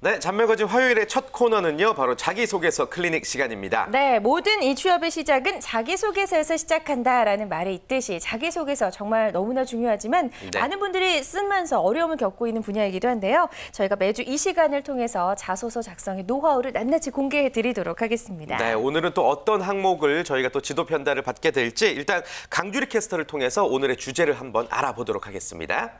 네, 잔매거진 화요일의 첫 코너는요, 바로 자기소개서 클리닉 시간입니다. 네, 모든 이 취업의 시작은 자기소개서에서 시작한다라는 말이 있듯이 자기소개서 정말 너무나 중요하지만 많은 분들이 쓰면서 어려움을 겪고 있는 분야이기도 한데요. 저희가 매주 이 시간을 통해서 자소서 작성의 노하우를 낱낱이 공개해 드리도록 하겠습니다. 네, 오늘은 또 어떤 항목을 저희가 또 지도 편달을 받게 될지 일단 강주리 캐스터를 통해서 오늘의 주제를 한번 알아보도록 하겠습니다.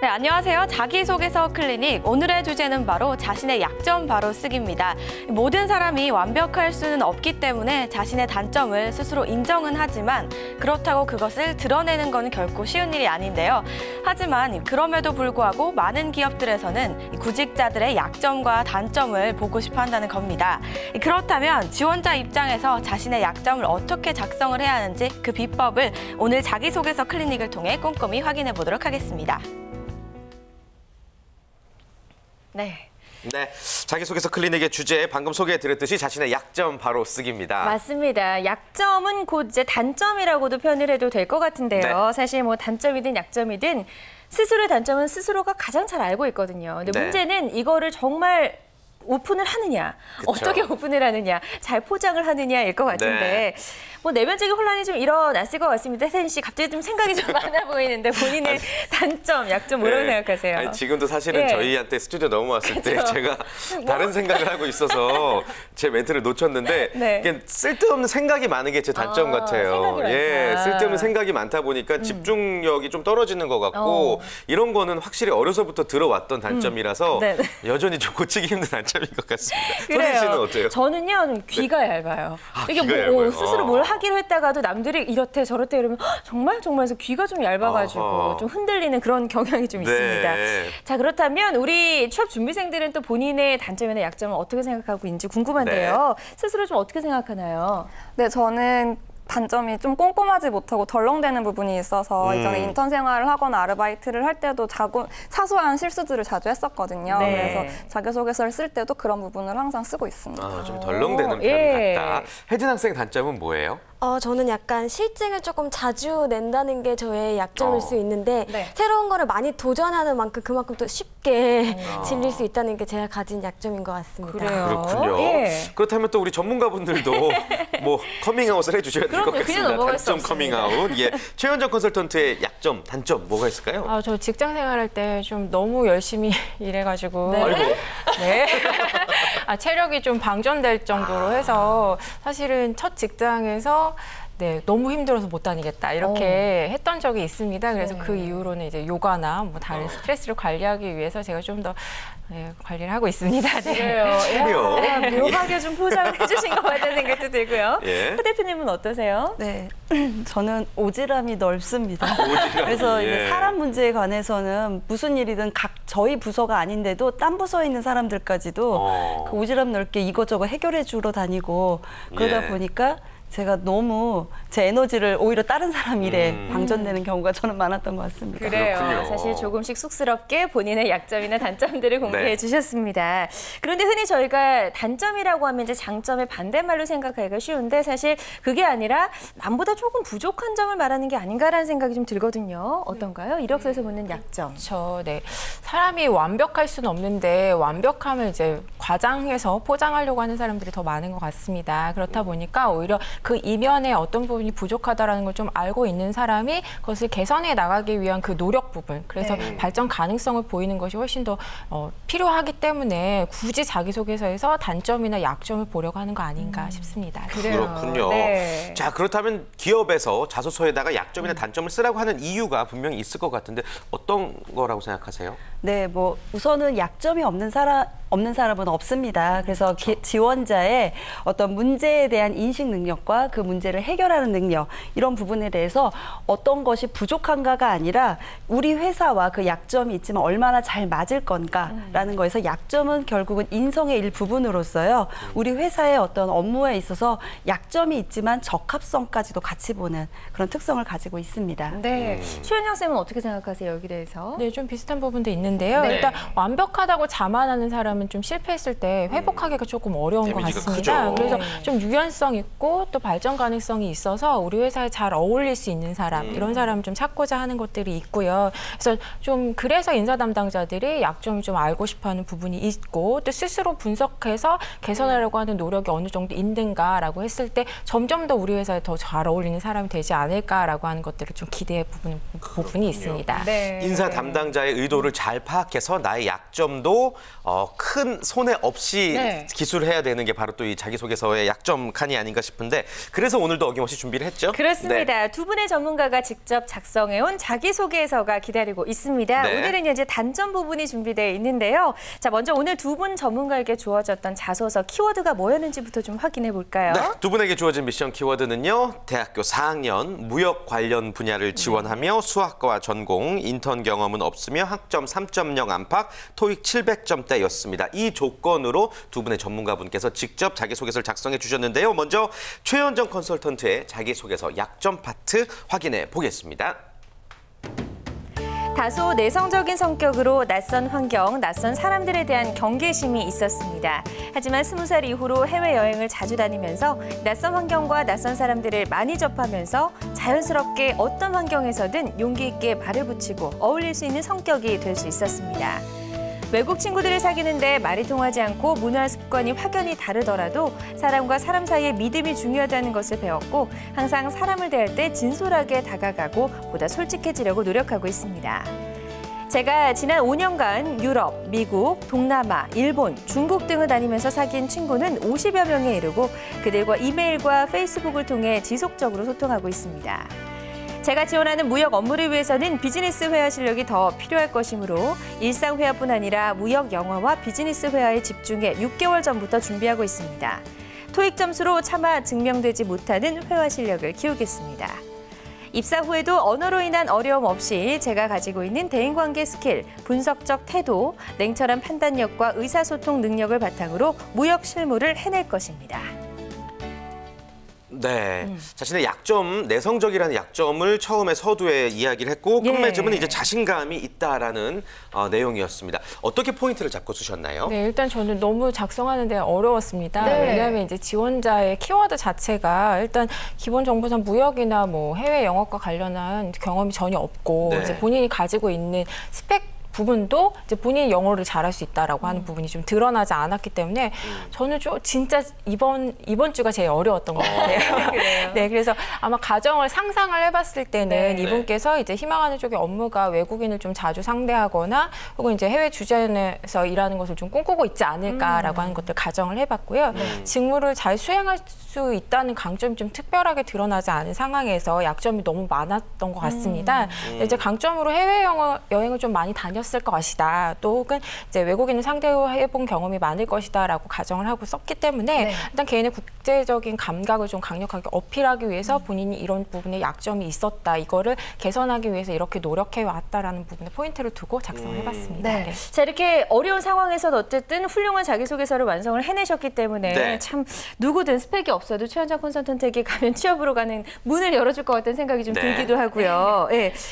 네, 안녕하세요. 자기소개서 클리닉. 오늘의 주제는 바로 자신의 약점 바로 쓰기입니다. 모든 사람이 완벽할 수는 없기 때문에 자신의 단점을 스스로 인정은 하지만 그렇다고 그것을 드러내는 건 결코 쉬운 일이 아닌데요. 하지만 그럼에도 불구하고 많은 기업들에서는 구직자들의 약점과 단점을 보고 싶어 한다는 겁니다. 그렇다면 지원자 입장에서 자신의 약점을 어떻게 작성을 해야 하는지 그 비법을 오늘 자기소개서 클리닉을 통해 꼼꼼히 확인해 보도록 하겠습니다. 네. 네, 자기소개서 클리닉의 주제 방금 소개해드렸듯이 자신의 약점 바로 쓰기입니다. 맞습니다. 약점은 곧 이제 단점이라고도 표현을 해도 될 것 같은데요. 네. 사실 뭐 단점이든 약점이든 스스로의 단점은 스스로가 가장 잘 알고 있거든요. 근데 네. 문제는 이거를 정말 오픈을 하느냐, 그쵸. 어떻게 오픈을 하느냐, 잘 포장을 하느냐일 것 같은데 뭐 내면적인 혼란이 좀 일어났을 것 같습니다. 혜선 씨 갑자기 좀 생각이 좀 많아 보이는데 본인의 단점, 약점 뭐라고 생각하세요? 아니, 지금도 사실은 저희한테 스튜디오 넘어왔을 때 제가 다른 생각을 하고 있어서 제 멘트를 놓쳤는데 이게 쓸데없는 생각이 많은 게 제 단점 같아요. 예, 쓸데없는 생각이 많다 보니까 집중력이 좀 떨어지는 것 같고 이런 거는 확실히 어려서부터 들어왔던 단점이라서 여전히 좀 고치기 힘든 단점인 것 같습니다. 소진 씨는 어때요? 저는요, 좀 귀가 얇아요. 이게 귀가 뭐 얇아요. 스스로 뭘 하기로 했다가도 남들이 이렇대 저렇대 이러면 정말 해서 귀가 좀 얇아가지고 좀 흔들리는 그런 경향이 좀 있습니다. 자, 그렇다면 우리 취업 준비생들은 또 본인의 단점이나 약점을 어떻게 생각하고 있는지 궁금한데요. 스스로 좀 어떻게 생각하나요? 네, 저는 단점이 좀 꼼꼼하지 못하고 덜렁대는 부분이 있어서 이전에 인턴 생활을 하거나 아르바이트를 할 때도 사소한 실수들을 자주 했었거든요. 그래서 자기소개서를 쓸 때도 그런 부분을 항상 쓰고 있습니다. 좀 덜렁대는 편 같다. 혜진 학생 단점은 뭐예요? 저는 약간 실증을 조금 자주 낸다는 게 저의 약점일 수 있는데 새로운 거를 많이 도전하는 만큼 그만큼 또 쉽게 질릴 수 있다는 게 제가 가진 약점인 것 같습니다. 그렇군요. 그렇다면 또 우리 전문가분들도 뭐 커밍아웃을 해주셔야 될 것 같습니다. 단점 커밍아웃. 최현정 컨설턴트의 약점, 단점 뭐가 있을까요? 저 직장 생활할 때 좀 너무 열심히 일해가지고 체력이 좀 방전될 정도로 해서 사실은 첫 직장에서 너무 힘들어서 못 다니겠다 이렇게 했던 적이 있습니다. 그래서 그 이후로는 이제 요가나 뭐 다른 스트레스를 관리하기 위해서 제가 좀 더 관리를 하고 있습니다. 그래요. 묘하게 좀 포장을 해주신 것 같다는 생각도 들고요. 후 대표님은 어떠세요? 네, 저는 오지랖이 넓습니다. 그래서 이제 사람 문제에 관해서는 무슨 일이든 저희 부서가 아닌데도 딴 부서에 있는 사람들까지도 그 오지랖 넓게 이것저것 해결해 주러 다니고 그러다 보니까 제가 너무 제 에너지를 오히려 다른 사람 일에 방전되는 경우가 저는 많았던 것 같습니다. 그래요. 그렇군요. 사실 조금씩 쑥스럽게 본인의 약점이나 단점들을 공개해 주셨습니다. 그런데 흔히 저희가 단점이라고 하면 이제 장점의 반대말로 생각하기가 쉬운데 사실 그게 아니라 남보다 조금 부족한 점을 말하는 게 아닌가라는 생각이 좀 들거든요. 어떤가요? 이력서에서 보는 약점. 그렇죠. 사람이 완벽할 수는 없는데 완벽함을 이제 과장해서 포장하려고 하는 사람들이 더 많은 것 같습니다. 그렇다 보니까 오히려 그 이면에 어떤 부분이 부족하다라는 걸 좀 알고 있는 사람이 그것을 개선해 나가기 위한 그 노력 부분, 그래서 발전 가능성을 보이는 것이 훨씬 더 필요하기 때문에 굳이 자기소개서에서 단점이나 약점을 보려고 하는 거 아닌가 싶습니다. 그렇군요. 네. 자, 그렇다면 기업에서 자소서에다가 약점이나 단점을 쓰라고 하는 이유가 분명히 있을 것 같은데 어떤 거라고 생각하세요? 네, 뭐 우선은 약점이 없는 사람은 없습니다. 그래서 지원자의 어떤 문제에 대한 인식 능력과 그 문제를 해결하는 능력, 이런 부분에 대해서 어떤 것이 부족한가가 아니라 우리 회사와 그 약점이 있지만 얼마나 잘 맞을 건가라는 거에서 약점은 결국은 인성의 일부분으로서요. 우리 회사의 어떤 업무에 있어서 약점이 있지만 적합성까지도 같이 보는 그런 특성을 가지고 있습니다. 네, 최은영 쌤은 어떻게 생각하세요, 여기 대해서? 네, 좀 비슷한 부분도 있는데요. 네. 일단 완벽하다고 자만하는 사람은 좀 실패했을 때 회복하기가 조금 어려운 것 같습니다. 크죠. 그래서 좀 유연성 있고 또 발전 가능성이 있어서 우리 회사에 잘 어울릴 수 있는 사람, 이런 사람을 좀 찾고자 하는 것들이 있고요. 그래서 인사 담당자들이 약점을 좀 알고 싶어하는 부분이 있고 또 스스로 분석해서 개선하려고 하는 노력이 어느 정도 있는가라고 했을 때 점점 더 우리 회사에 더 잘 어울리는 사람이 되지 않을까라고 하는 것들을 좀 기대해 보는 부분이 있습니다. 네. 인사 담당자의 의도를 잘 파악해서 나의 약점도 큰 손해 없이 기술해야 되는 게 바로 또 이 자기소개서의 약점 칸이 아닌가 싶은데, 그래서 오늘도 어김없이 준비를 했죠. 그렇습니다. 네. 두 분의 전문가가 직접 작성해온 자기소개서가 기다리고 있습니다. 네. 오늘은 이제 단점 부분이 준비되어 있는데요. 자, 먼저 오늘 두 분 전문가에게 주어졌던 자소서 키워드가 뭐였는지부터 좀 확인해 볼까요? 네, 두 분에게 주어진 미션 키워드는요. 대학교 4학년 무역 관련 분야를 지원하며 수학과 전공, 인턴 경험은 없으며 학점 3.0 안팎, 토익 700점대였습니다. 이 조건으로 두 분의 전문가분께서 직접 자기소개서를 작성해 주셨는데요. 먼저 최현정 컨설턴트의 자기소개서 약점 파트 확인해 보겠습니다. 다소 내성적인 성격으로 낯선 환경, 낯선 사람들에 대한 경계심이 있었습니다. 하지만 20살 이후로 해외여행을 자주 다니면서 낯선 환경과 낯선 사람들을 많이 접하면서 자연스럽게 어떤 환경에서든 용기 있게 발을 붙이고 어울릴 수 있는 성격이 될 수 있었습니다. 외국 친구들을 사귀는데 말이 통하지 않고 문화 습관이 확연히 다르더라도 사람과 사람 사이의 믿음이 중요하다는 것을 배웠고 항상 사람을 대할 때 진솔하게 다가가고 보다 솔직해지려고 노력하고 있습니다. 제가 지난 5년간 유럽, 미국, 동남아, 일본, 중국 등을 다니면서 사귄 친구는 50여 명에 이르고 그들과 이메일과 페이스북을 통해 지속적으로 소통하고 있습니다. 제가 지원하는 무역 업무를 위해서는 비즈니스 회화 실력이 더 필요할 것이므로 일상 회화뿐 아니라 무역 영어와 비즈니스 회화에 집중해 6개월 전부터 준비하고 있습니다. 토익 점수로 차마 증명되지 못하는 회화 실력을 키우겠습니다. 입사 후에도 언어로 인한 어려움 없이 제가 가지고 있는 대인관계 스킬, 분석적 태도, 냉철한 판단력과 의사소통 능력을 바탕으로 무역 실무를 해낼 것입니다. 네, 자신의 약점, 내성적이라는 약점을 처음에 서두에 이야기를 했고 끝맺음은 이제 자신감이 있다라는 내용이었습니다. 어떻게 포인트를 잡고 쓰셨나요? 네, 일단 저는 너무 작성하는 데 어려웠습니다. 네. 왜냐하면 이제 지원자의 키워드 자체가 일단 기본 정보상 무역이나 뭐 해외 영어과 관련한 경험이 전혀 없고 이제 본인이 가지고 있는 스펙 부분도 이제 본인이 영어를 잘할 수 있다라고 하는 부분이 좀 드러나지 않았기 때문에 저는 진짜 이번 주가 제일 어려웠던 것 같아요. 네, 그래서 아마 가정을 상상을 해봤을 때는 이분께서 이제 희망하는 쪽의 업무가 외국인을 좀 자주 상대하거나 혹은 이제 해외 주재원에서 일하는 것을 좀 꿈꾸고 있지 않을까라고 하는 것들 가정을 해봤고요. 직무를 잘 수행할 수 있다는 강점이 좀 특별하게 드러나지 않은 상황에서 약점이 너무 많았던 것 같습니다. 이제 강점으로 해외 여행을 좀 많이 다녔을 것이다. 또 혹은 이제 외국인을 상대해본 경험이 많을 것이다라고 가정을 하고 썼기 때문에 일단 개인의 국제적인 감각을 좀 강력하게 어필하기 위해서 본인이 이런 부분에 약점이 있었다. 이거를 개선하기 위해서 이렇게 노력해 왔다라는 부분에 포인트를 두고 작성을 해봤습니다. 네. 자, 이렇게 어려운 상황에서도 어쨌든 훌륭한 자기소개서를 완성을 해내셨기 때문에 참 누구든 스펙이 없어도 최현정 컨설턴트에게 가면 취업으로 가는 문을 열어줄 것 같다는 생각이 좀 들기도 하고요.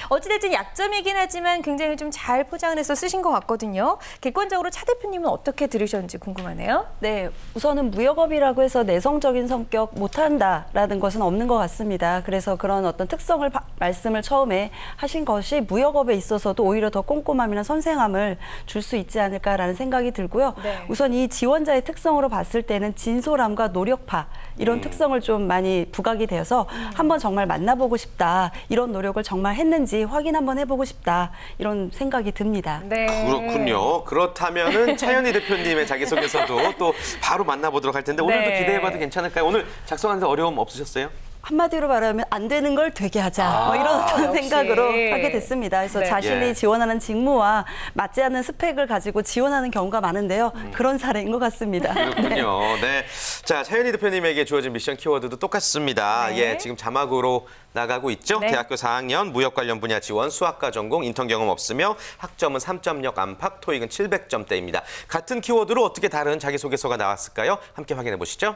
어찌됐든 약점이긴 하지만 굉장히 좀 잘 포장 포장을 해서 쓰신 것 같거든요. 객관적으로 차 대표님은 어떻게 들으셨는지 궁금하네요. 네, 우선은 무역업이라고 해서 내성적인 성격 못한다라는 것은 없는 것 같습니다. 그래서 그런 어떤 특성을 말씀을 처음에 하신 것이 무역업에 있어서도 오히려 더 꼼꼼함이나 선생함을 줄 수 있지 않을까라는 생각이 들고요. 네. 우선 이 지원자의 특성으로 봤을 때는 진솔함과 노력파 이런 특성을 좀 많이 부각이 되어서 한번 정말 만나보고 싶다. 이런 노력을 정말 했는지 확인 한번 해보고 싶다. 이런 생각이 듭니다. 네. 그렇군요. 그렇다면은 차현희 대표님의 자기소개서도 또 바로 만나보도록 할 텐데 오늘도 기대해봐도 괜찮을까요? 오늘 작성하는데 어려움 없으셨어요? 한마디로 말하면 안 되는 걸 되게 하자 뭐 이런 생각으로 하게 됐습니다. 그래서 자신이 지원하는 직무와 맞지 않는 스펙을 가지고 지원하는 경우가 많은데요. 그런 사례인 것 같습니다. 그렇군요. 네. 자, 차현희 대표님에게 주어진 미션 키워드도 똑같습니다. 예, 지금 자막으로 나가고 있죠. 대학교 4학년 무역 관련 분야 지원, 수학과 전공, 인턴 경험 없으며 학점은 3.0 안팎, 토익은 700점대입니다. 같은 키워드로 어떻게 다른 자기소개서가 나왔을까요? 함께 확인해 보시죠.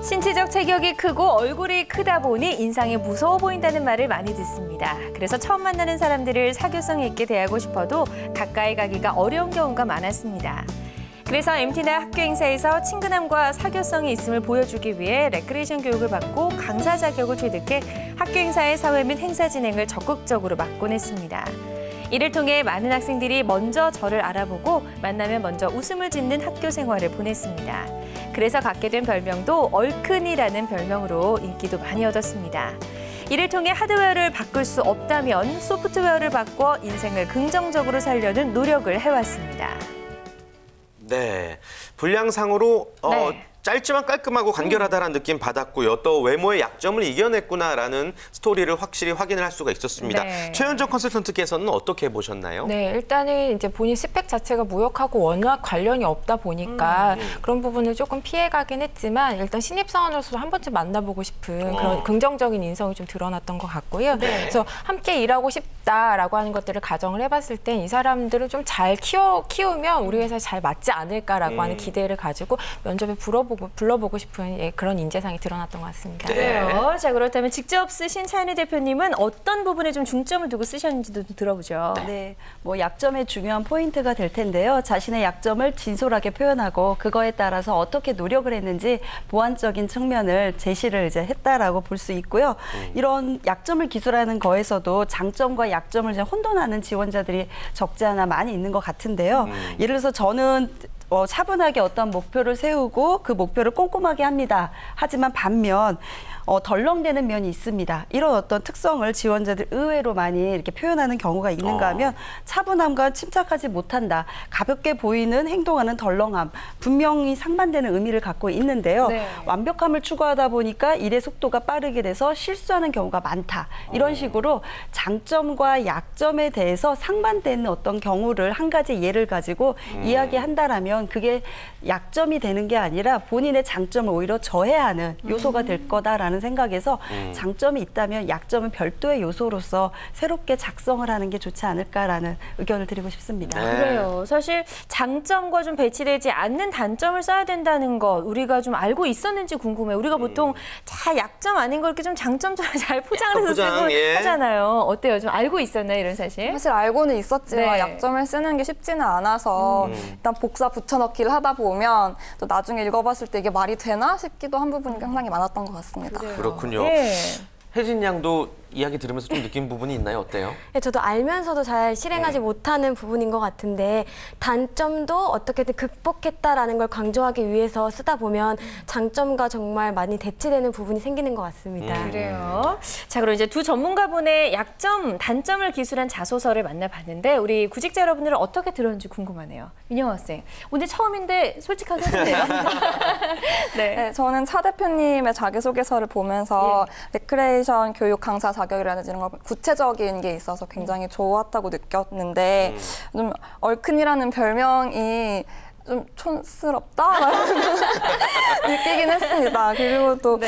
신체적 체격이 크고 얼굴이 크다 보니 인상이 무서워 보인다는 말을 많이 듣습니다. 그래서 처음 만나는 사람들을 사교성 있게 대하고 싶어도 가까이 가기가 어려운 경우가 많았습니다. 그래서 MT나 학교 행사에서 친근함과 사교성이 있음을 보여주기 위해 레크레이션 교육을 받고 강사 자격을 취득해 학교 행사의 사회 및 행사 진행을 적극적으로 맡곤 했습니다. 이를 통해 많은 학생들이 먼저 저를 알아보고 만나면 먼저 웃음을 짓는 학교 생활을 보냈습니다. 그래서 갖게 된 별명도 얼큰이라는 별명으로 인기도 많이 얻었습니다. 이를 통해 하드웨어를 바꿀 수 없다면 소프트웨어를 바꿔 인생을 긍정적으로 살려는 노력을 해왔습니다. 네, 분량상으로 짧지만 깔끔하고 간결하다는 느낌 받았고요. 또 외모의 약점을 이겨냈구나라는 스토리를 확실히 확인을 할 수가 있었습니다. 최현정 컨설턴트께서는 어떻게 보셨나요? 네, 일단은 이제 본인 스펙 자체가 무역하고 워낙 관련이 없다 보니까 그런 부분을 조금 피해가긴 했지만 일단 신입사원으로서 한 번쯤 만나보고 싶은 그런 긍정적인 인성이 좀 드러났던 것 같고요. 그래서 함께 일하고 싶다라고 하는 것들을 가정을 해봤을 때 이 사람들을 좀 잘 키우면 우리 회사에 잘 맞지 않을까라고 하는 기대를 가지고 면접에 불러보고 싶은 그런 인재상이 드러났던 것 같습니다. 그래요. 자, 그렇다면 직접 쓰신 차현희 대표님은 어떤 부분에 좀 중점을 두고 쓰셨는지도 좀 들어보죠. 네, 뭐 약점의 중요한 포인트가 될 텐데요. 자신의 약점을 진솔하게 표현하고 그거에 따라서 어떻게 노력을 했는지 보완적인 측면을 제시를 이제 했다라고 볼 수 있고요. 이런 약점을 기술하는 거에서도 장점과 약점을 이제 혼돈하는 지원자들이 적지 않아 많이 있는 것 같은데요. 예를 들어서 저는 차분하게 어떤 목표를 세우고 그 목표를 꼼꼼하게 합니다. 하지만 반면 덜렁대는 면이 있습니다. 이런 어떤 특성을 지원자들 의외로 많이 이렇게 표현하는 경우가 있는가 하면 차분함과 침착하지 못한다. 가볍게 보이는 행동하는 덜렁함. 분명히 상반되는 의미를 갖고 있는데요. 완벽함을 추구하다 보니까 일의 속도가 빠르게 돼서 실수하는 경우가 많다. 이런 식으로 장점과 약점에 대해서 상반되는 어떤 경우를 한 가지 예를 가지고 이야기한다라면 그게 약점이 되는 게 아니라 본인의 장점을 오히려 저해하는 요소가 될 거다라는 생각에서 장점이 있다면 약점은 별도의 요소로서 새롭게 작성을 하는 게 좋지 않을까라는 의견을 드리고 싶습니다. 그래요. 사실 장점과 좀 배치되지 않는 단점을 써야 된다는 것 우리가 좀 알고 있었는지 궁금해요. 우리가 보통 자 약점 아닌 걸 이렇게 좀 장점처럼 잘 포장을 해서 쓰고 하잖아요. 어때요? 좀 알고 있었나요? 이런 사실? 사실 알고는 있었지만 약점을 쓰는 게 쉽지는 않아서 일단 복사 붙여넣기를 하다 보면 또 나중에 읽어봤을 때 이게 말이 되나 싶기도 한 부분이 상당히 많았던 것 같습니다. 그렇군요. 혜진 양도 이야기 들으면서 좀 느낀 부분이 있나요? 어때요? 네, 저도 알면서도 잘 실행하지 못하는 부분인 것 같은데 단점도 어떻게든 극복했다라는 걸 강조하기 위해서 쓰다 보면 장점과 정말 많이 대치되는 부분이 생기는 것 같습니다. 그래요. 자, 그럼 이제 두 전문가분의 약점, 단점을 기술한 자소서를 만나봤는데 우리 구직자 여러분들은 어떻게 들었는지 궁금하네요. 민영 학생, 오늘 처음인데 솔직하게 해주세요. 네, 저는 차 대표님의 자기소개서를 보면서 레크레이션 교육 강사 자격이라든지 이런 거 구체적인 게 있어서 굉장히 좋았다고 느꼈는데 좀 얼큰이라는 별명이 좀 촌스럽다 느끼긴 했습니다. 그리고 또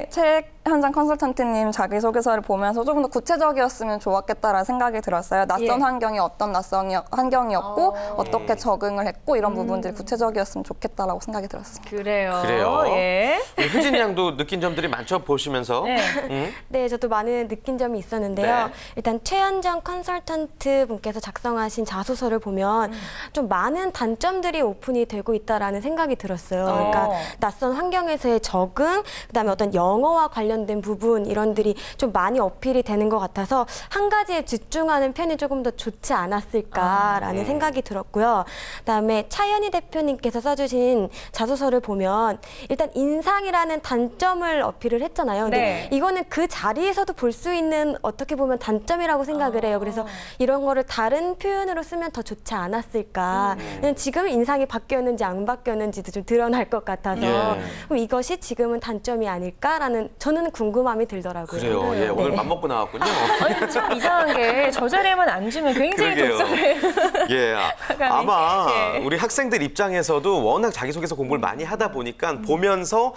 책 최현정 컨설턴트님 자기소개서를 보면서 조금 더 구체적이었으면 좋았겠다라는 생각이 들었어요. 낯선 환경이 어떤 낯선 환경이었고 어떻게 적응을 했고 이런 부분들이 구체적이었으면 좋겠다라고 생각이 들었습니다. 그래요. 예. 효진 양도 느낀 점들이 많죠, 보시면서. 네, 저도 많은 느낀 점이 있었는데요. 네. 일단 최현정 컨설턴트 분께서 작성하신 자소서를 보면 좀 많은 단점들이 오픈이 되고 있다라는 생각이 들었어요. 그러니까 낯선 환경에서의 적응, 그다음에 어떤 영어와 관련된 부분 이런들이 좀 많이 어필이 되는 것 같아서 한 가지에 집중하는 편이 조금 더 좋지 않았을까라는 생각이 들었고요. 그다음에 차현희 대표님께서 써주신 자소서를 보면 일단 인상이라는 단점을 어필을 했잖아요. 근데 이거는 그 자리에서도 볼 수 있는 어떻게 보면 단점이라고 생각을 해요. 그래서 이런 거를 다른 표현으로 쓰면 더 좋지 않았을까. 지금 인상이 바뀌었는지 안 바뀌었는지도 좀 드러날 것 같아서 그럼 이것이 지금은 단점이 아닐까라는 저는 궁금함이 들더라고요. 그래요. 예, 오늘 밥 먹고 나왔군요. 아니, 참 이상한 게 저 자리에만 앉으면 굉장히 독서를. 예, 아마 우리 학생들 입장에서도 워낙 자기소개서 공부를 많이 하다 보니까 보면서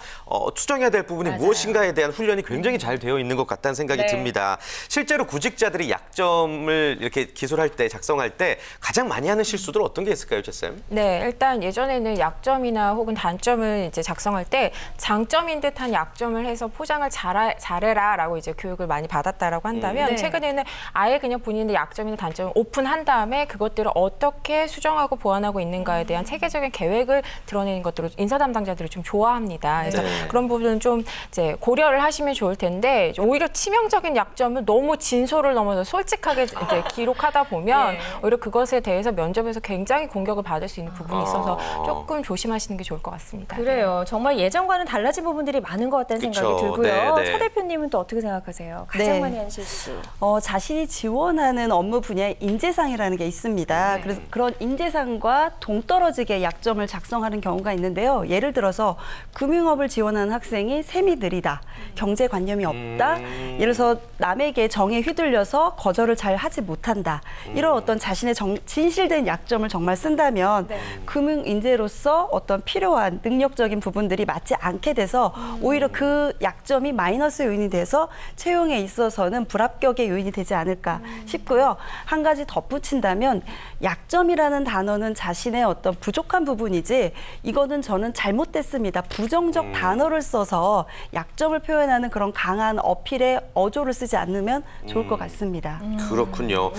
추정해야 될 부분이 무엇인가에 대한 훈련이 굉장히 잘 되어 있는 것 같다는 생각이 듭니다. 실제로 구직자들이 약점을 이렇게 기술할 때, 작성할 때 가장 많이 하는 실수들 어떤 게 있을까요, 제쌤? 네, 일단 예전에는 약점이나 혹은 단점을 이제 작성할 때 장점인 듯한 약점을 해서 포장을 잘해라라고 이제 교육을 많이 받았다라고 한다면 최근에는 아예 그냥 본인의 약점이나 단점을 오픈한 다음에 그것들을 어떻게 수정하고 보완하고 있는가에 대한 체계적인 계획을 드러내는 것들을 인사 담당자들이 좀 좋아합니다. 그래서 그런 부분은 좀 이제 고려를 하시면 좋을 텐데 오히려 치명적인 약점을 너무 진솔을 넘어서 솔직하게 이제 기록하다 보면 오히려 그것에 대해서 면접에서 굉장히 공격을 받을 수 있는 부분이 있어서 조금 조심하시는 게 좋을 것 같습니다. 그래요. 정말 예전과는 달라진 부분들이 많은 것 같다는 생각이 들고요. 차 대표님은 또 어떻게 생각하세요? 가장 많이 한 실수. 자신이 지원하는 업무 분야에 인재상이라는 게 있습니다. 그래서 그런 인재상과 동떨어지게 약점을 작성하는 경우가 있는데요. 예를 들어서 금융업을 지원하는 학생이 셈이 느리다, 경제관념이 없다, 예를 들어서 남에게 정에 휘둘려서 거절을 잘 하지 못한다. 이런 어떤 자신의 진실된 약점을 정말 쓴다면 금융 인재로서 어떤 필요한 능력적인 부분들이 맞지 않게 돼서 오히려 그 약점이 마이너스 요인이 돼서 채용에 있어서는 불합격의 요인이 되지 않을까 싶고요. 한 가지 덧붙인다면 약점이라는 단어는 자신의 어떤 부족한 부분이지 이거는 저는 잘못됐습니다. 부정적 단어를 써서 약점을 표현하는 그런 강한 어필에 어조를 쓰지 않으면 좋을 것 같습니다. 그렇군요.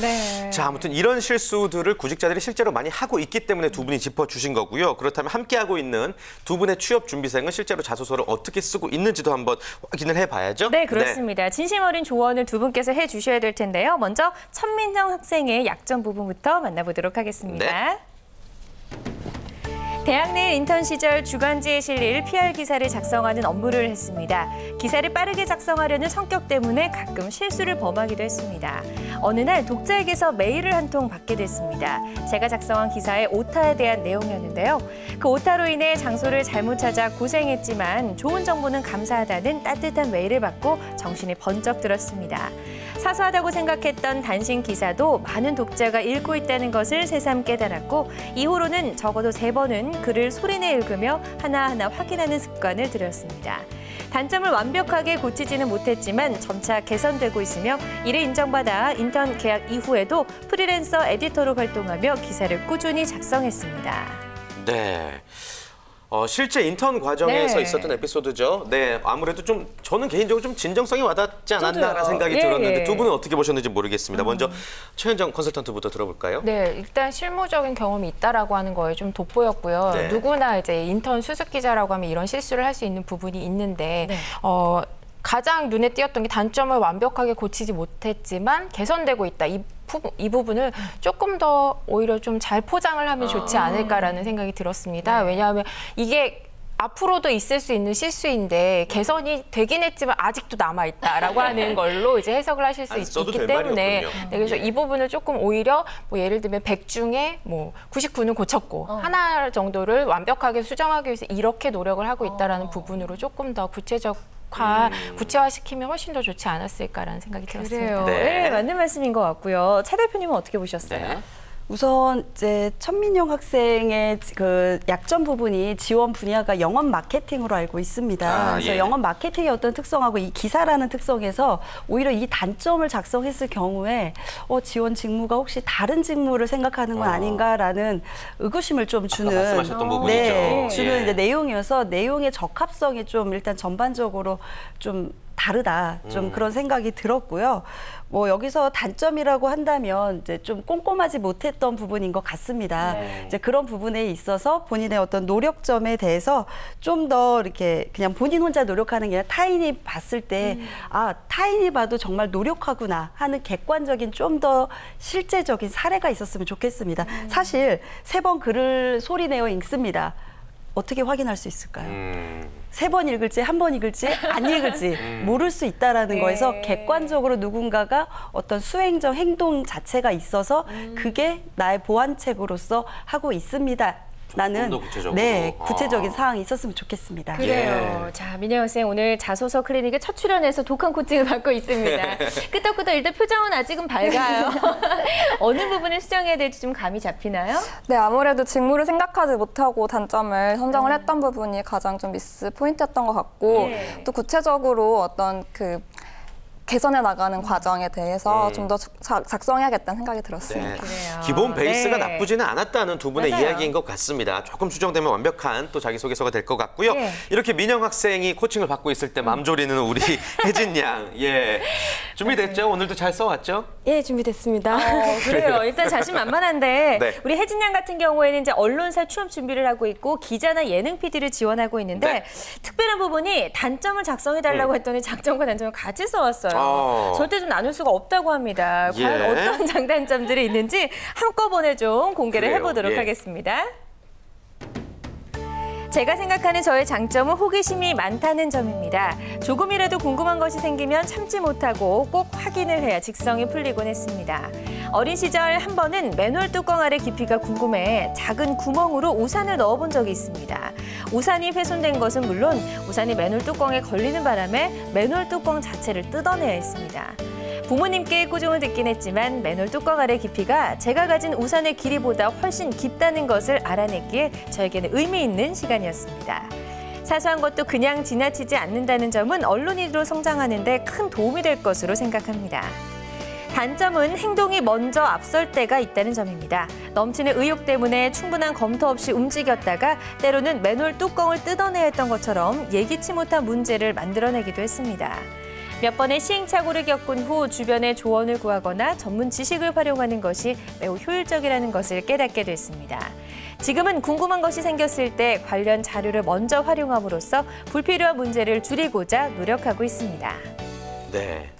자, 아무튼 이런 실수들을 구직자들이 실제로 많이 하고 있기 때문에 두 분이 짚어주신 거고요. 그렇다면 함께하고 있는 두 분의 취업 준비생은 실제로 자소서를 어떻게 쓰고 있는지도 한번 확인을 해봐야죠. 네, 그렇습니다. 진심 어린 조언을 두 분께서 해주셔야 될 텐데요. 먼저 천민정 학생의 약점 부분부터 만나보도록 하겠습니다. 대학 내 인턴 시절 주간지에 실릴 PR 기사를 작성하는 업무를 했습니다. 기사를 빠르게 작성하려는 성격 때문에 가끔 실수를 범하기도 했습니다. 어느 날 독자에게서 메일을 한 통 받게 됐습니다. 제가 작성한 기사의 오타에 대한 내용이었는데요. 그 오타로 인해 장소를 잘못 찾아 고생했지만 좋은 정보는 감사하다는 따뜻한 메일을 받고 정신이 번쩍 들었습니다. 사소하다고 생각했던 단신 기사도 많은 독자가 읽고 있다는 것을 새삼 깨달았고 이후로는 적어도 3번은 글을 소리내 읽으며 하나하나 확인하는 습관을 들였습니다. 단점을 완벽하게 고치지는 못했지만 점차 개선되고 있으며 이를 인정받아 인턴 계약 이후에도 프리랜서 에디터로 활동하며 기사를 꾸준히 작성했습니다. 네. 실제 인턴 과정에서 있었던 에피소드죠. 네, 아무래도 좀 저는 개인적으로 좀 진정성이 와닿지 않았나라는 생각이 들었는데 두 분은 어떻게 보셨는지 모르겠습니다. 먼저 최현정 컨설턴트부터 들어볼까요? 네, 일단 실무적인 경험이 있다라고 하는 거에 좀 돋보였고요. 누구나 이제 인턴 수습 기자라고 하면 이런 실수를 할 수 있는 부분이 있는데 가장 눈에 띄었던 게 단점을 완벽하게 고치지 못했지만 개선되고 있다. 이 부분을 조금 더 오히려 좀 잘 포장을 하면 좋지 않을까라는 생각이 들었습니다. 왜냐하면 이게 앞으로도 있을 수 있는 실수인데 개선이 되긴 했지만 아직도 남아있다라고 하는 걸로 이제 해석을 하실 수 있기 때문에 그래서 이 부분을 조금 오히려 뭐 예를 들면 100 중에 뭐 99는 고쳤고 하나 정도를 완벽하게 수정하기 위해서 이렇게 노력을 하고 있다라는 부분으로 조금 더 구체화시키면 훨씬 더 좋지 않았을까라는 생각이 들었습니다. 네, 맞는 말씀인 것 같고요. 차 대표님은 어떻게 보셨어요? 우선 이제 천민영 학생의 그 약점 부분이 지원 분야가 영업 마케팅으로 알고 있습니다. 그래서 예. 영업 마케팅의 어떤 특성하고 이 기사라는 특성에서 오히려 이 단점을 작성했을 경우에 지원 직무가 혹시 다른 직무를 생각하는 건 아닌가라는 의구심을 좀 주는 말씀하셨던 부분이죠. 네, 주는 예. 이제 내용이어서 내용의 적합성이 좀 일단 전반적으로 좀 다르다. 좀 그런 생각이 들었고요. 뭐 여기서 단점이라고 한다면 이제 좀 꼼꼼하지 못했던 부분인 것 같습니다. 이제 그런 부분에 있어서 본인의 어떤 노력점에 대해서 좀 더 이렇게 그냥 본인 혼자 노력하는 게 아니라 타인이 봤을 때 타인이 봐도 정말 노력하구나 하는 객관적인 좀 더 실제적인 사례가 있었으면 좋겠습니다. 사실 3번 글을 소리내어 읽습니다. 어떻게 확인할 수 있을까요? 3번 읽을지, 1번 읽을지, 안 읽을지 모를 수 있다라는 거에서 객관적으로 누군가가 어떤 수행적 행동 자체가 있어서 그게 나의 보완책으로서 하고 있습니다. 나는 구체적인 사항이 있었으면 좋겠습니다. 그래요. 자, 민영 학생 오늘 자소서 클리닉에 첫 출연해서 독한 코칭을 받고 있습니다. 끄덕끄덕 일단 표정은 아직은 밝아요. 어느 부분을 수정해야 될지 좀 감이 잡히나요? 네, 아무래도 직무를 생각하지 못하고 단점을 선정을 했던 부분이 가장 좀 미스 포인트였던 것 같고 또 구체적으로 어떤 그 개선해 나가는 과정에 대해서 좀 더 작성해야겠다는 생각이 들었습니다. 네. 기본 베이스가 나쁘지는 않았다는 두 분의 이야기인 것 같습니다. 조금 수정되면 완벽한 또 자기소개서가 될 것 같고요. 이렇게 민영 학생이 코칭을 받고 있을 때 맘 졸이는 우리 혜진 양. 준비됐죠? 오늘도 잘 써왔죠? 예, 준비됐습니다. 그래요. 일단 자신만만한데 네. 우리 혜진 양 같은 경우에는 이제 언론사 취업 준비를 하고 있고 기자나 예능 PD를 지원하고 있는데 특별한 부분이 단점을 작성해달라고 했더니 장점과 단점을 같이 써왔어요. 절대 좀 나눌 수가 없다고 합니다. 과연 어떤 장단점들이 있는지 한꺼번에 좀 공개를 해보도록 하겠습니다. 제가 생각하는 저의 장점은 호기심이 많다는 점입니다. 조금이라도 궁금한 것이 생기면 참지 못하고 꼭 확인을 해야 직성이 풀리곤 했습니다. 어린 시절 한 번은 맨홀 뚜껑 아래 깊이가 궁금해 작은 구멍으로 우산을 넣어본 적이 있습니다. 우산이 훼손된 것은 물론 우산이 맨홀 뚜껑에 걸리는 바람에 맨홀 뚜껑 자체를 뜯어내야 했습니다. 부모님께 꾸중을 듣긴 했지만 맨홀 뚜껑 아래 깊이가 제가 가진 우산의 길이보다 훨씬 깊다는 것을 알아냈기에 저에게는 의미 있는 시간이었습니다. 사소한 것도 그냥 지나치지 않는다는 점은 언론인으로 성장하는 데 큰 도움이 될 것으로 생각합니다. 단점은 행동이 먼저 앞설 때가 있다는 점입니다. 넘치는 의욕 때문에 충분한 검토 없이 움직였다가 때로는 맨홀 뚜껑을 뜯어내야 했던 것처럼 예기치 못한 문제를 만들어내기도 했습니다. 몇 번의 시행착오를 겪은 후 주변의 조언을 구하거나 전문 지식을 활용하는 것이 매우 효율적이라는 것을 깨닫게 됐습니다. 지금은 궁금한 것이 생겼을 때 관련 자료를 먼저 활용함으로써 불필요한 문제를 줄이고자 노력하고 있습니다. 네.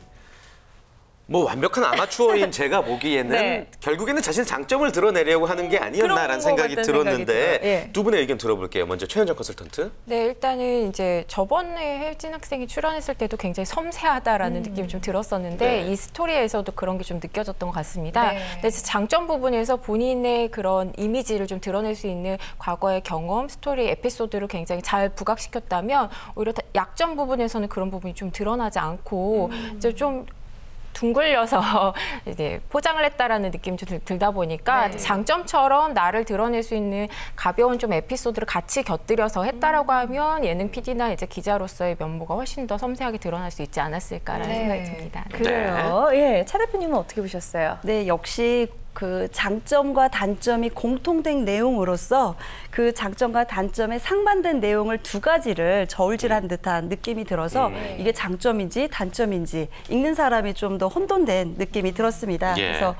뭐 완벽한 아마추어인 제가 보기에는 결국에는 자신의 장점을 드러내려고 하는 게 아니었나라는 생각이 들었는데 두 분의 의견 들어볼게요. 먼저 최현정 컨설턴트. 네, 일단은 이제 저번에 혜진 학생이 출연했을 때도 굉장히 섬세하다라는 느낌이 좀 들었었는데 이 스토리에서도 그런 게 좀 느껴졌던 것 같습니다. 근데 장점 부분에서 본인의 그런 이미지를 좀 드러낼 수 있는 과거의 경험, 스토리, 에피소드를 굉장히 잘 부각시켰다면 오히려 약점 부분에서는 그런 부분이 좀 드러나지 않고 이제 좀 둥글려서 이제 포장을 했다라는 느낌이 좀 들다 보니까 장점처럼 나를 드러낼 수 있는 가벼운 좀 에피소드를 같이 곁들여서 했다라고 하면 예능 PD나 이제 기자로서의 면모가 훨씬 더 섬세하게 드러날 수 있지 않았을까라는 생각이 듭니다. 그래요. 차 대표님은 어떻게 보셨어요? 네, 역시 그 장점과 단점이 공통된 내용으로서 그 장점과 단점의 상반된 내용을 두 가지를 저울질한 듯한 느낌이 들어서 이게 장점인지 단점인지 읽는 사람이 좀 더 혼돈된 느낌이 들었습니다. 그래서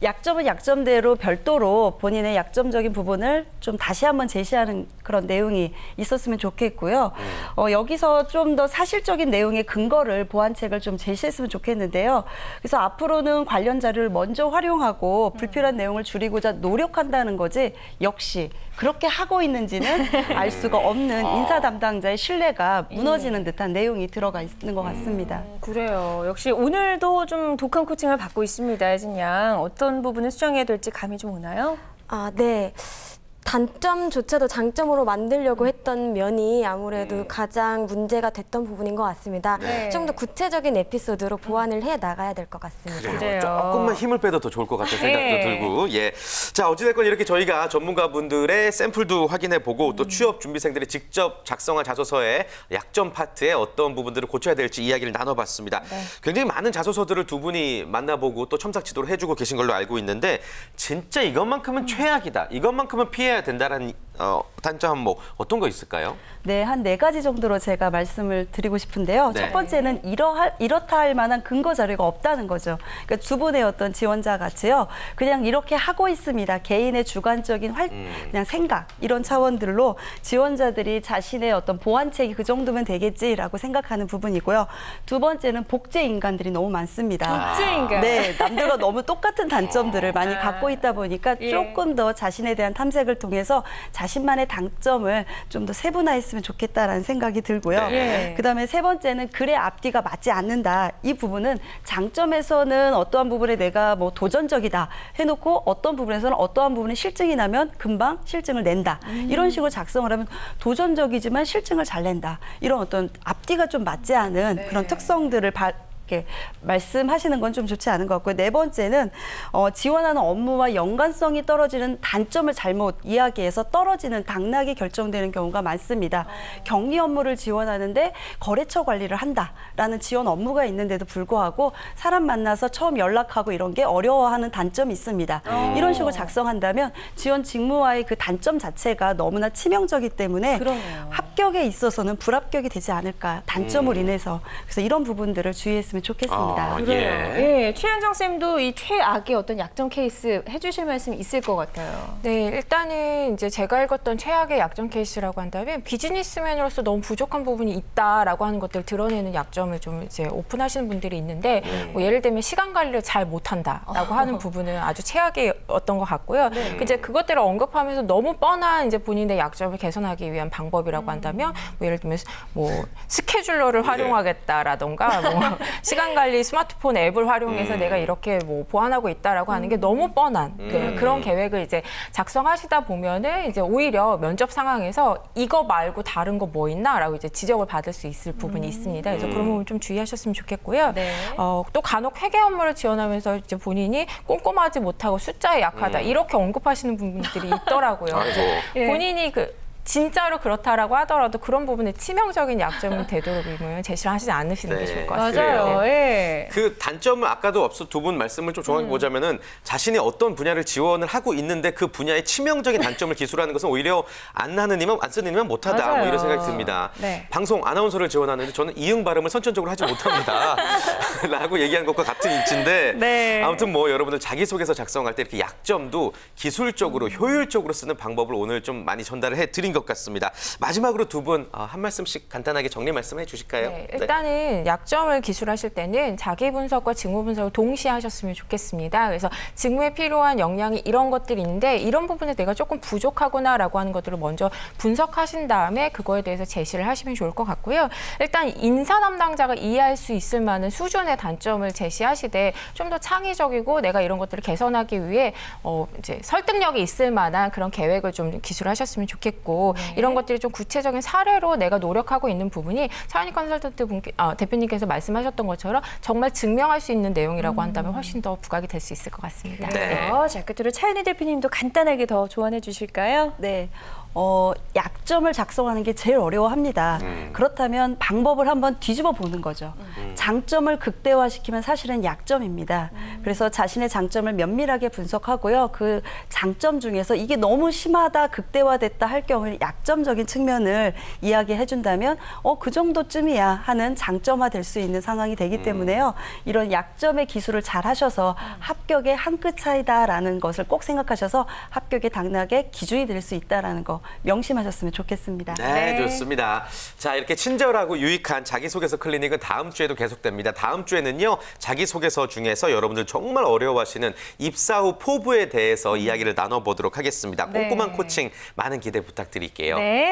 약점은 약점대로 별도로 본인의 약점적인 부분을 좀 다시 한번 제시하는 그런 내용이 있었으면 좋겠고요. 여기서 좀 더 사실적인 내용의 근거를 보완책을 좀 제시했으면 좋겠는데요. 그래서 앞으로는 관련 자료를 먼저 활용하고 불필요한 내용을 줄이고자 노력한다는 거지 역시 그렇게 하고 있는지는 알 수가 없는 인사 담당자의 신뢰가 무너지는 듯한 내용이 들어가 있는 것 같습니다. 그래요. 역시 오늘도 좀 독한 코칭을 받고 있습니다. 혜진 양. 어떤 부분을 수정해야 될지 감이 좀 오나요? 네. 단점조차도 장점으로 만들려고 했던 면이 아무래도 가장 문제가 됐던 부분인 것 같습니다. 네. 좀 더 구체적인 에피소드로 보완을 해 나가야 될 것 같습니다. 그래요. 조금만 힘을 빼도 더 좋을 것 같은 생각도 들고. 예. 자, 어찌됐건 이렇게 저희가 전문가분들의 샘플도 확인해보고 또 취업 준비생들이 직접 작성한 자소서의 약점 파트에 어떤 부분들을 고쳐야 될지 이야기를 나눠봤습니다. 굉장히 많은 자소서들을 두 분이 만나보고 또 첨삭 지도를 해주고 계신 걸로 알고 있는데 진짜 이것만큼은 최악이다. 이것만큼은 피해야 된다는 단점 뭐 어떤 거 있을까요? 네, 한 4가지 정도로 제가 말씀을 드리고 싶은데요. 네. 첫 번째는 이렇다 할 만한 근거 자료가 없다는 거죠. 그러니까 두 분의 어떤 지원자 같이요. 그냥 이렇게 하고 있습니다. 개인의 주관적인 그냥 생각 이런 차원들로 지원자들이 자신의 어떤 보완책이 그 정도면 되겠지라고 생각하는 부분이고요. 두 번째는 복제 인간들이 너무 많습니다. 복제 인간. 네, 남들과 너무 똑같은 단점들을 많이 갖고 있다 보니까 조금 더 자신에 대한 탐색을 통해서 자신만의 장점을 좀 더 세분화했으면 좋겠다라는 생각이 들고요. 네. 그다음에 세 번째는 글의 앞뒤가 맞지 않는다. 이 부분은 장점에서는 어떠한 부분에 내가 뭐 도전적이다 해놓고 어떤 부분에서는 어떠한 부분에 실증이 나면 금방 실증을 낸다. 이런 식으로 작성을 하면 도전적이지만 실증을 잘 낸다. 이런 어떤 앞뒤가 좀 맞지 않은 그런 특성들을 말씀하시는 건 좀 좋지 않은 것 같고요. 네 번째는 지원하는 업무와 연관성이 떨어지는 단점을 잘못 이야기해서 떨어지는 당락이 결정되는 경우가 많습니다. 격리 업무를 지원하는데 거래처 관리를 한다라는 지원 업무가 있는데도 불구하고 사람 만나서 처음 연락하고 이런 게 어려워하는 단점이 있습니다. 이런 식으로 작성한다면 지원 직무와의 그 단점 자체가 너무나 치명적이기 때문에 그러네요. 합격에 있어서는 불합격이 되지 않을까. 단점을 인해서. 그래서 이런 부분들을 주의했으면 좋겠습니다. 예, 최현정 쌤도 이 최악의 어떤 약점 케이스 해주실 말씀 있을 것 같아요. 네, 일단은 이제 제가 읽었던 최악의 약점 케이스라고 한다면 비즈니스맨으로서 너무 부족한 부분이 있다라고 하는 것들을 드러내는 약점을 좀 이제 오픈하시는 분들이 있는데 뭐 예를 들면 시간 관리를 잘 못한다라고 하는 부분은 아주 최악이었던 것 같고요. 이제 그것들을 언급하면서 너무 뻔한 이제 본인의 약점을 개선하기 위한 방법이라고 한다면 뭐 예를 들면 뭐 스케줄러를 활용하겠다라던가 뭐 시간 관리 스마트폰 앱을 활용해서 내가 이렇게 뭐 보완하고 있다라고 하는 게 너무 뻔한 그런 계획을 이제 작성하시다 보면은 이제 오히려 면접 상황에서 이거 말고 다른 거 뭐 있나라고 이제 지적을 받을 수 있을 부분이 있습니다. 그래서 그런 부분 좀 주의하셨으면 좋겠고요. 네. 또 간혹 회계 업무를 지원하면서 이제 본인이 꼼꼼하지 못하고 숫자에 약하다 이렇게 언급하시는 부분들이 있더라고요. 본인이 진짜로 그렇다라고 하더라도 그런 부분에 치명적인 약점이 되도록이면 제시를 하시지 않으시는 게 좋을 것 같습니다. 맞아요. 예. 그 단점을 아까도 앞서 두 분 말씀을 좀 정확히 보자면은 자신이 어떤 분야를 지원을 하고 있는데 그 분야의 치명적인 단점을 기술하는 것은 오히려 안 하는 이면 안 쓰는 이면 못하다 뭐 이런 생각이 듭니다. 네. 방송 아나운서를 지원하는데 저는 이응 발음을 선천적으로 하지 못합니다. 라고 얘기한 것과 같은 이치인데 네. 아무튼 뭐 여러분들 자기소개서 작성할 때 이렇게 약점도 기술적으로 효율적으로 쓰는 방법을 오늘 좀 많이 전달을 해드린 것 같습니다. 마지막으로 두 분 한 말씀씩 간단하게 정리 말씀해 주실까요? 네, 일단은 약점을 기술하실 때는 자기 분석과 직무 분석을 동시에 하셨으면 좋겠습니다. 그래서 직무에 필요한 역량이 이런 것들이 있는데 이런 부분에 내가 조금 부족하구나라고 하는 것들을 먼저 분석하신 다음에 그거에 대해서 제시를 하시면 좋을 것 같고요. 일단 인사 담당자가 이해할 수 있을 만한 수준의 단점을 제시하시되 좀 더 창의적이고 내가 이런 것들을 개선하기 위해 이제 설득력이 있을 만한 그런 계획을 좀 기술하셨으면 좋겠고 이런 것들이 좀 구체적인 사례로 내가 노력하고 있는 부분이 차은희 컨설턴트 대표님께서 말씀하셨던 것처럼 정말 증명할 수 있는 내용이라고 한다면 훨씬 더 부각이 될 수 있을 것 같습니다. 네. 자, 끝으로 차은희 대표님도 간단하게 더 조언해 주실까요? 네. 약점을 작성하는 게 제일 어려워합니다. 그렇다면 방법을 한번 뒤집어 보는 거죠. 장점을 극대화시키면 사실은 약점입니다. 그래서 자신의 장점을 면밀하게 분석하고요. 그 장점 중에서 이게 너무 심하다, 극대화됐다 할 경우에 약점적인 측면을 이야기해 준다면 그 정도쯤이야 하는 장점화될 수 있는 상황이 되기 때문에요. 이런 약점의 기술을 잘 하셔서 합격의 한 끗 차이다라는 것을 꼭 생각하셔서 합격의 당락의 기준이 될 수 있다라는 거 명심하셨으면 좋겠습니다. 네, 좋습니다. 자, 이렇게 친절하고 유익한 자기소개서 클리닉은 다음 주에도 계속됩니다. 다음 주에는요, 자기소개서 중에서 여러분들 정말 어려워하시는 입사 후 포부에 대해서 이야기를 나눠보도록 하겠습니다. 꼼꼼한 코칭 많은 기대 부탁드릴게요. 네.